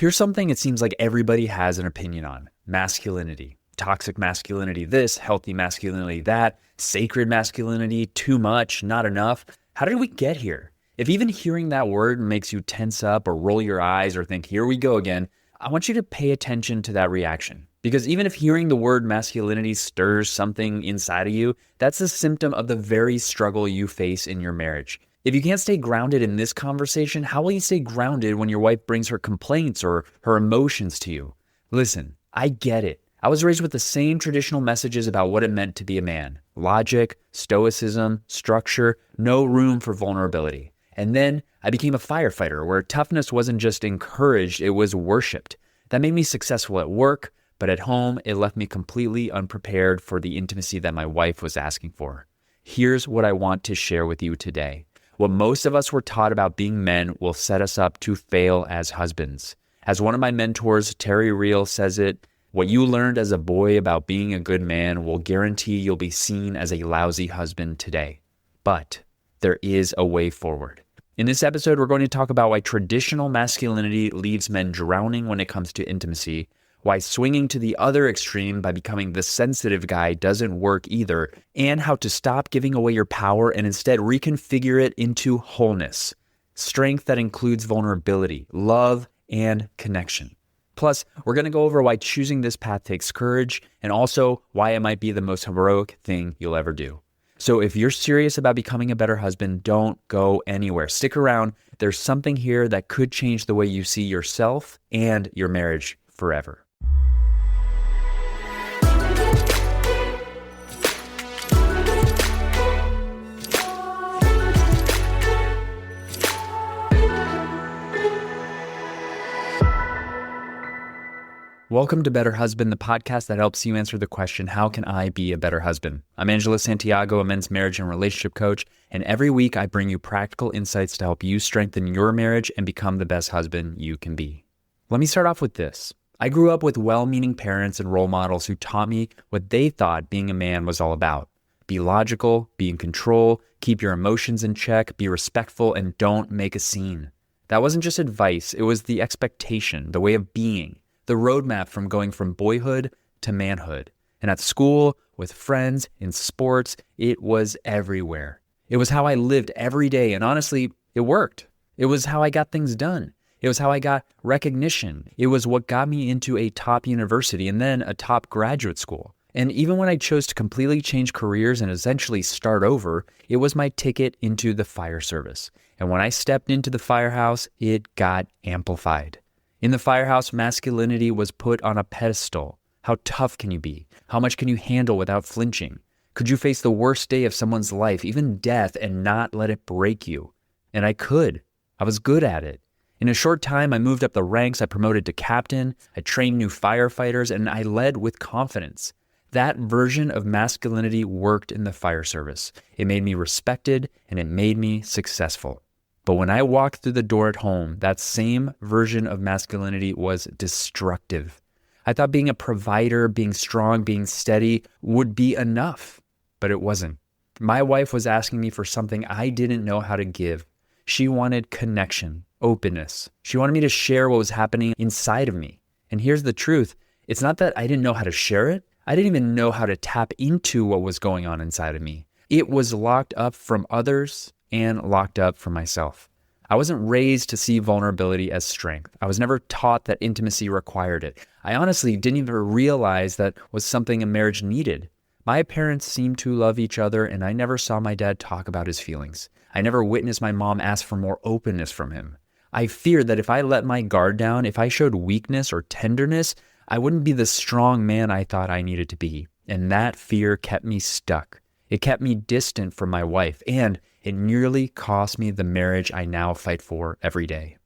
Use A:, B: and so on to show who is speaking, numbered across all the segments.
A: Here's something it seems like everybody has an opinion on: masculinity. Toxic masculinity this, healthy masculinity that, sacred masculinity, too much, not enough. How did we get here? If even hearing that word makes you tense up or roll your eyes or think, here we go again, I want you to pay attention to that reaction. Because even if hearing the word masculinity stirs something inside of you, that's a symptom of the very struggle you face in your marriage. If you can't stay grounded in this conversation, how will you stay grounded when your wife brings her complaints or her emotions to you? Listen, I get it. I was raised with the same traditional messages about what it meant to be a man. Logic, stoicism, structure, no room for vulnerability. And then I became a firefighter where toughness wasn't just encouraged, it was worshipped. That made me successful at work, but at home, it left me completely unprepared for the intimacy that my wife was asking for. Here's what I want to share with you today. What most of us were taught about being men will set us up to fail as husbands. As one of my mentors, Terry Real, says it, what you learned as a boy about being a good man will guarantee you'll be seen as a lousy husband today. But there is a way forward. In this episode, we're going to talk about why traditional masculinity leaves men drowning when it comes to intimacy, why swinging to the other extreme by becoming the sensitive guy doesn't work either, and how to stop giving away your power and instead reconfigure it into wholeness, strength that includes vulnerability, love, and connection. Plus, we're going to go over why choosing this path takes courage and also why it might be the most heroic thing you'll ever do. So if you're serious about becoming a better husband, don't go anywhere. Stick around. There's something here that could change the way you see yourself and your marriage forever. Welcome to Better Husband, the podcast that helps you answer the question, how can I be a better husband? I'm Angelo Santiago, a men's marriage and relationship coach, and every week I bring you practical insights to help you strengthen your marriage and become the best husband you can be. Let me start off with this. I grew up with well-meaning parents and role models who taught me what they thought being a man was all about. Be logical, be in control, keep your emotions in check, be respectful, and don't make a scene. That wasn't just advice, it was the expectation, the way of being. The roadmap from going from boyhood to manhood. And at school, with friends, in sports, it was everywhere. It was how I lived every day, and honestly, it worked. It was how I got things done. It was how I got recognition. It was what got me into a top university and then a top graduate school. And even when I chose to completely change careers and essentially start over, it was my ticket into the fire service. And when I stepped into the firehouse, it got amplified. In the firehouse, masculinity was put on a pedestal. How tough can you be? How much can you handle without flinching? Could you face the worst day of someone's life, even death, and not let it break you? And I could. I was good at it. In a short time, I moved up the ranks, I promoted to captain, I trained new firefighters, and I led with confidence. That version of masculinity worked in the fire service. It made me respected, and it made me successful. But when I walked through the door at home, that same version of masculinity was destructive. I thought being a provider, being strong, being steady would be enough, but it wasn't. My wife was asking me for something I didn't know how to give. She wanted connection, openness. She wanted me to share what was happening inside of me. And here's the truth. It's not that I didn't know how to share it. I didn't even know how to tap into what was going on inside of me. It was locked up from others and locked up for myself. I wasn't raised to see vulnerability as strength. I was never taught that intimacy required it. I honestly didn't even realize that was something a marriage needed. My parents seemed to love each other, and I never saw my dad talk about his feelings. I never witnessed my mom ask for more openness from him. I feared that if I let my guard down, if I showed weakness or tenderness, I wouldn't be the strong man I thought I needed to be. And that fear kept me stuck. It kept me distant from my wife, and it nearly cost me the marriage I now fight for every day.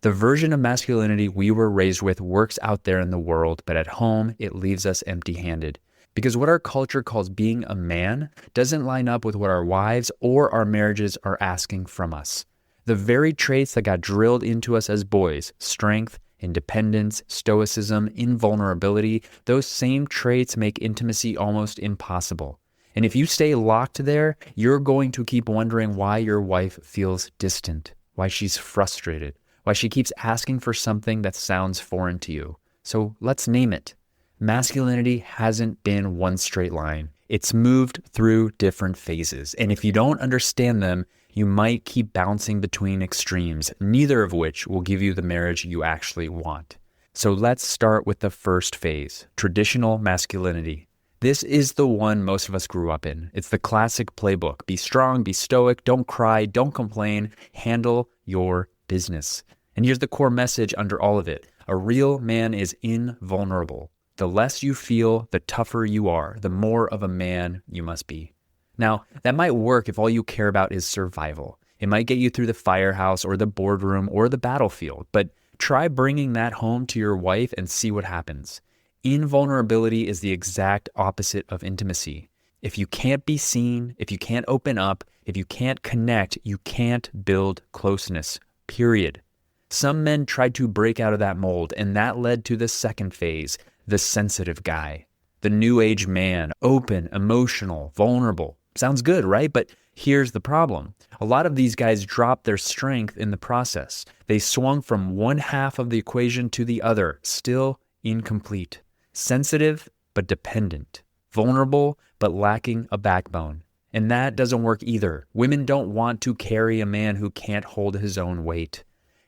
A: The version of masculinity we were raised with works out there in the world, but at home, it leaves us empty-handed. Because what our culture calls being a man doesn't line up with what our wives or our marriages are asking from us. The very traits that got drilled into us as boys, strength, independence, stoicism, invulnerability, those same traits make intimacy almost impossible. And if you stay locked there, you're going to keep wondering why your wife feels distant, why she's frustrated, why she keeps asking for something that sounds foreign to you. So let's name it. Masculinity hasn't been one straight line. It's moved through different phases. And if you don't understand them, you might keep bouncing between extremes, neither of which will give you the marriage you actually want. So let's start with the first phase, traditional masculinity. This is the one most of us grew up in. It's the classic playbook. Be strong, be stoic, don't cry, don't complain, handle your business. And here's the core message under all of it. A real man is invulnerable. The less you feel, the tougher you are, the more of a man you must be. Now, that might work if all you care about is survival. It might get you through the firehouse or the boardroom or the battlefield, but try bringing that home to your wife and see what happens. Invulnerability is the exact opposite of intimacy. If you can't be seen, if you can't open up, if you can't connect, you can't build closeness, period. Some men tried to break out of that mold, and that led to the second phase, the sensitive guy, the new age man, open, emotional, vulnerable. Sounds good, right? But here's the problem. A lot of these guys dropped their strength in the process. They swung from one half of the equation to the other, still incomplete. Sensitive, but dependent. Vulnerable, but lacking a backbone. And that doesn't work either. Women don't want to carry a man who can't hold his own weight.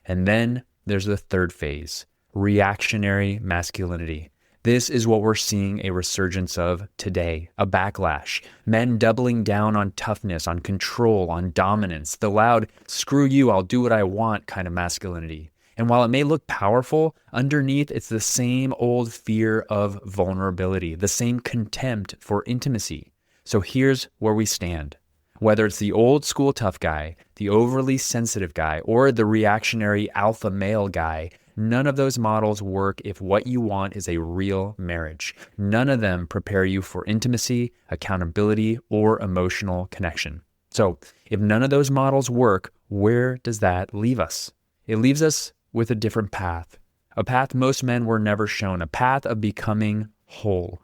A: And then there's the third phase, reactionary masculinity. This is what we're seeing a resurgence of today, a backlash. Men doubling down on toughness, on control, on dominance, the loud, screw you, I'll do what I want kind of masculinity. And while it may look powerful, underneath it's the same old fear of vulnerability, the same contempt for intimacy. So here's where we stand. Whether it's the old school tough guy, the overly sensitive guy, or the reactionary alpha male guy, none of those models work if what you want is a real marriage. None of them prepare you for intimacy, accountability, or emotional connection. So if none of those models work, where does that leave us? It leaves us with a different path, a path most men were never shown, a path of becoming whole.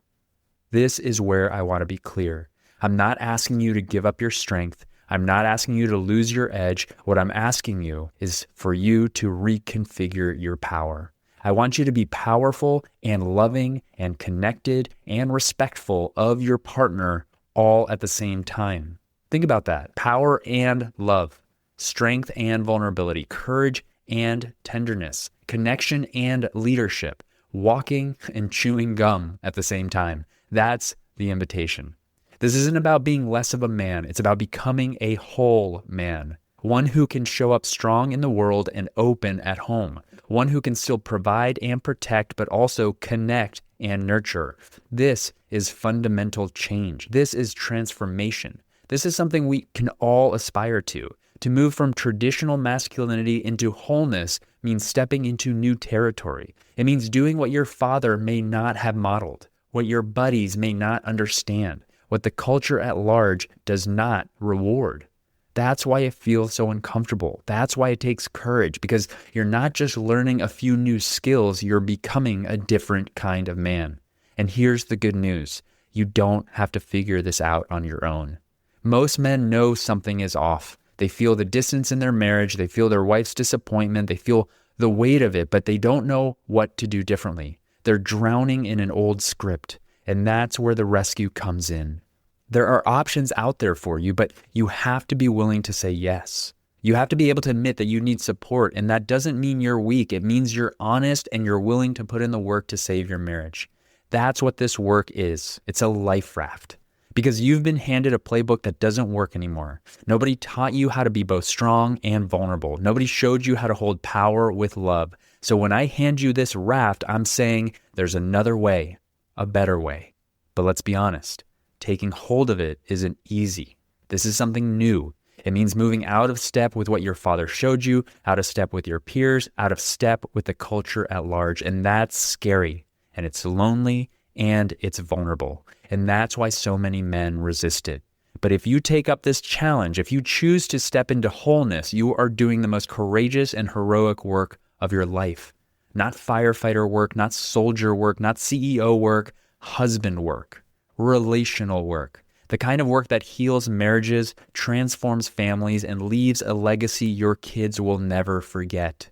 A: This is where I want to be clear. I'm not asking you to give up your strength. I'm not asking you to lose your edge. What I'm asking you is for you to reconfigure your power. I want you to be powerful and loving and connected and respectful of your partner all at the same time. Think about that. Power and love, strength and vulnerability, courage and tenderness, connection and leadership, walking and chewing gum at the same time. That's the invitation. This isn't about being less of a man. It's about becoming a whole man, one who can show up strong in the world and open at home, one who can still provide and protect, but also connect and nurture. This is fundamental change. This is transformation. This is something we can all aspire to. To move from traditional masculinity into wholeness means stepping into new territory. It means doing what your father may not have modeled, what your buddies may not understand, what the culture at large does not reward. That's why it feels so uncomfortable. That's why it takes courage, because you're not just learning a few new skills, you're becoming a different kind of man. And here's the good news. You don't have to figure this out on your own. Most men know something is off. They feel the distance in their marriage. They feel their wife's disappointment. They feel the weight of it, but they don't know what to do differently. They're drowning in an old script. And that's where the rescue comes in. There are options out there for you, but you have to be willing to say yes. You have to be able to admit that you need support, and that doesn't mean you're weak. It means you're honest and you're willing to put in the work to save your marriage. That's what this work is. It's a life raft. Because you've been handed a playbook that doesn't work anymore. Nobody taught you how to be both strong and vulnerable. Nobody showed you how to hold power with love. So when I hand you this raft, I'm saying there's another way. A better way. But let's be honest, taking hold of it isn't easy. This is something new. It means moving out of step with what your father showed you, out of step with your peers, out of step with the culture at large. And that's scary, and it's lonely, and it's vulnerable. And that's why so many men resist it. But if you take up this challenge, if you choose to step into wholeness, you are doing the most courageous and heroic work of your life. Not firefighter work, not soldier work, not CEO work, husband work, relational work, the kind of work that heals marriages, transforms families, and leaves a legacy your kids will never forget.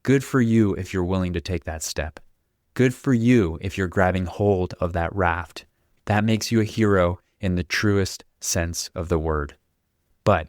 A: Good for you if you're willing to take that step. Good for you if you're grabbing hold of that raft. That makes you a hero in the truest sense of the word. But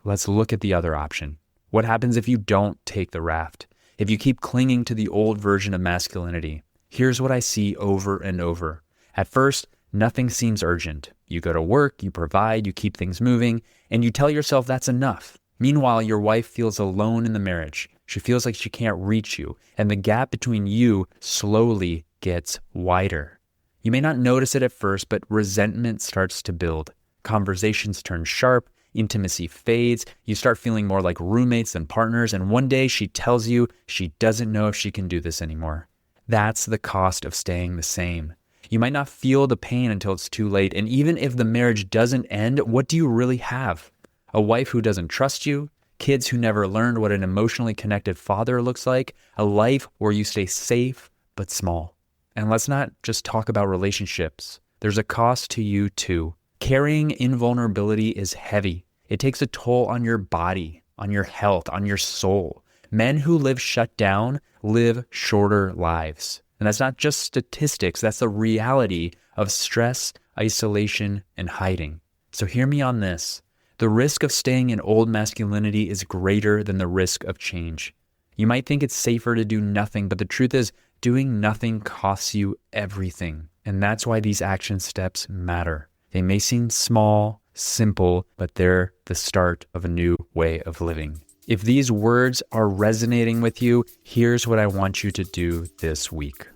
A: let's look at the other option. What happens if you don't take the raft? If you keep clinging to the old version of masculinity? Here's what I see over and over. At first, nothing seems urgent. You go to work, you provide, you keep things moving, and you tell yourself that's enough. Meanwhile, your wife feels alone in the marriage. She feels like she can't reach you, and the gap between you slowly gets wider. You may not notice it at first, but resentment starts to build. Conversations turn sharp, intimacy fades, you start feeling more like roommates than partners, and one day she tells you she doesn't know if she can do this anymore. That's the cost of staying the same. You might not feel the pain until it's too late, and even if the marriage doesn't end, what do you really have? A wife who doesn't trust you, kids who never learned what an emotionally connected father looks like, a life where you stay safe but small. And let's not just talk about relationships. There's a cost to you too. Carrying invulnerability is heavy. It takes a toll on your body, on your health, on your soul. Men who live shut down live shorter lives. And that's not just statistics, that's the reality of stress, isolation, and hiding. So hear me on this. The risk of staying in old masculinity is greater than the risk of change. You might think it's safer to do nothing, but the truth is, doing nothing costs you everything. And that's why these action steps matter. They may seem small, simple, but they're the start of a new way of living. If these words are resonating with you, here's what I want you to do this week.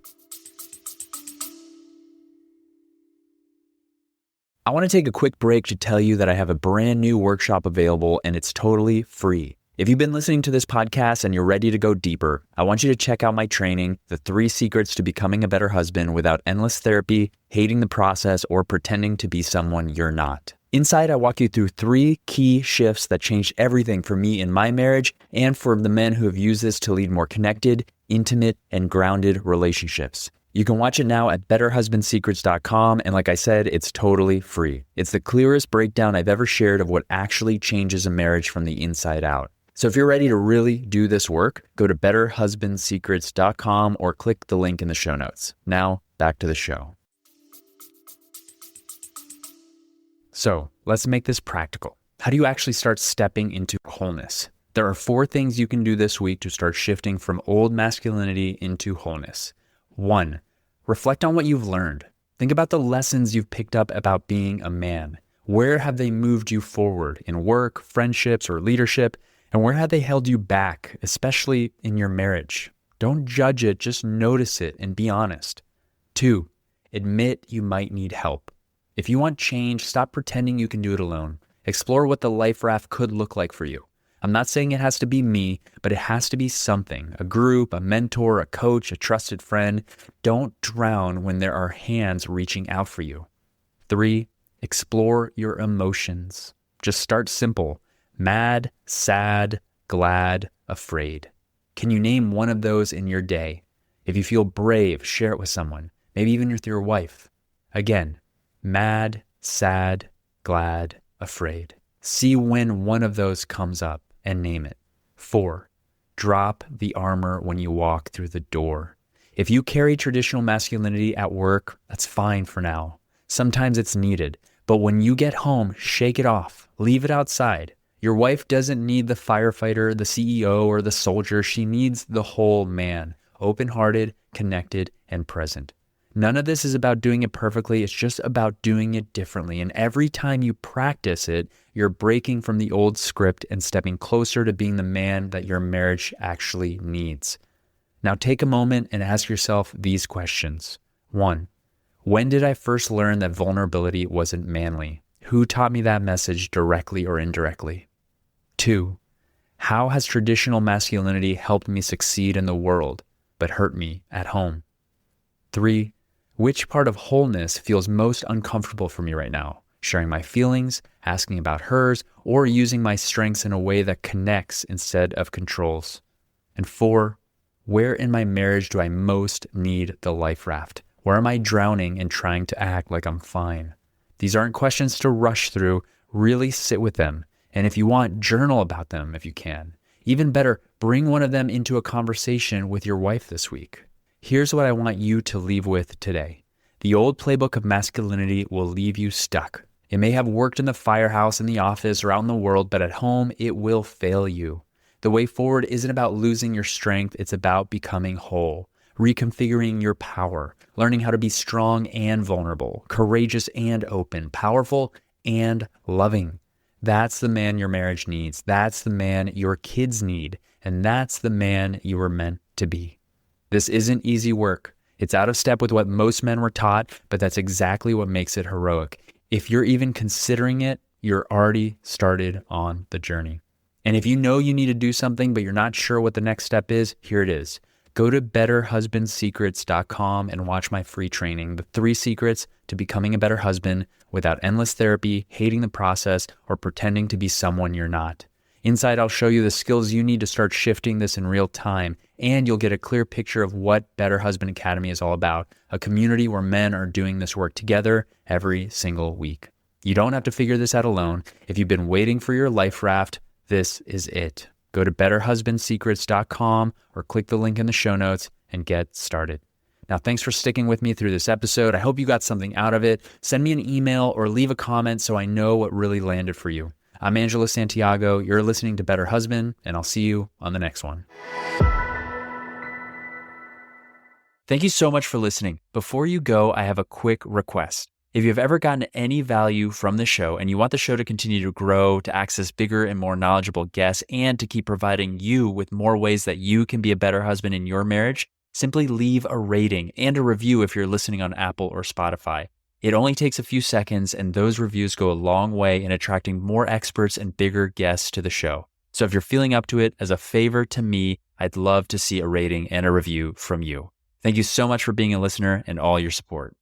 A: I want to take a quick break to tell you that I have a brand new workshop available and it's totally free. If you've been listening to this podcast and you're ready to go deeper, I want you to check out my training, The 3 Secrets to Becoming a Better Husband Without Endless Therapy, Hating the Process, or Pretending to be Someone You're Not. Inside, I walk you through 3 key shifts that changed everything for me in my marriage and for the men who have used this to lead more connected, intimate, and grounded relationships. You can watch it now at betterhusbandsecrets.com, and like I said, it's totally free. It's the clearest breakdown I've ever shared of what actually changes a marriage from the inside out. So if you're ready to really do this work, go to betterhusbandsecrets.com or click the link in the show notes. Now, back to the show. So let's make this practical. How do you actually start stepping into wholeness? There are 4 things you can do this week to start shifting from old masculinity into wholeness. 1, reflect on what you've learned. Think about the lessons you've picked up about being a man. Where have they moved you forward in work, friendships, or leadership? And where have they held you back, especially in your marriage? Don't judge it, just notice it and be honest. 2, admit you might need help. If you want change, stop pretending you can do it alone. Explore what the life raft could look like for you. I'm not saying it has to be me, but it has to be something, a group, a mentor, a coach, a trusted friend. Don't drown when there are hands reaching out for you. 3, explore your emotions. Just start simple. Mad, sad, glad, afraid. Can you name one of those in your day? If you feel brave, share it with someone, maybe even with your wife. Again, mad, sad, glad, afraid. See when one of those comes up and name it. 4, drop the armor when you walk through the door. If you carry traditional masculinity at work, that's fine for now. Sometimes it's needed, but when you get home, shake it off. Leave it outside. Your wife doesn't need the firefighter, the CEO, or the soldier. She needs the whole man, open-hearted, connected, and present. None of this is about doing it perfectly. It's just about doing it differently. And every time you practice it, you're breaking from the old script and stepping closer to being the man that your marriage actually needs. Now take a moment and ask yourself these questions. 1, when did I first learn that vulnerability wasn't manly? Who taught me that message directly or indirectly? 2, how has traditional masculinity helped me succeed in the world, but hurt me at home? 3, which part of wholeness feels most uncomfortable for me right now? Sharing my feelings, asking about hers, or using my strengths in a way that connects instead of controls? And 4, where in my marriage do I most need the life raft? Where am I drowning and trying to act like I'm fine? These aren't questions to rush through. Really sit with them. And if you want, journal about them if you can. Even better, bring one of them into a conversation with your wife this week. Here's what I want you to leave with today. The old playbook of masculinity will leave you stuck. It may have worked in the firehouse, in the office, or out in the world, but at home, it will fail you. The way forward isn't about losing your strength. It's about becoming whole, reconfiguring your power, learning how to be strong and vulnerable, courageous and open, powerful and loving. That's the man your marriage needs. That's the man your kids need. And that's the man you were meant to be. This isn't easy work. It's out of step with what most men were taught, but that's exactly what makes it heroic. If you're even considering it, you're already started on the journey. And if you know you need to do something, but you're not sure what the next step is, here it is. Go to betterhusbandsecrets.com and watch my free training, The 3 Secrets to Becoming a Better Husband Without Endless Therapy, Hating the Process, or Pretending to be Someone You're Not. Inside, I'll show you the skills you need to start shifting this in real time, and you'll get a clear picture of what Better Husband Academy is all about, a community where men are doing this work together every single week. You don't have to figure this out alone. If you've been waiting for your life raft, this is it. Go to betterhusbandsecrets.com or click the link in the show notes and get started. Now, thanks for sticking with me through this episode. I hope you got something out of it. Send me an email or leave a comment so I know what really landed for you. I'm Angelo Santiago. You're listening to Better Husband, and I'll see you on the next one. Thank you so much for listening. Before you go, I have a quick request. If you've ever gotten any value from the show and you want the show to continue to grow, to access bigger and more knowledgeable guests, and to keep providing you with more ways that you can be a better husband in your marriage, simply leave a rating and a review if you're listening on Apple or Spotify. It only takes a few seconds, and those reviews go a long way in attracting more experts and bigger guests to the show. So if you're feeling up to it, as a favor to me, I'd love to see a rating and a review from you. Thank you so much for being a listener and all your support.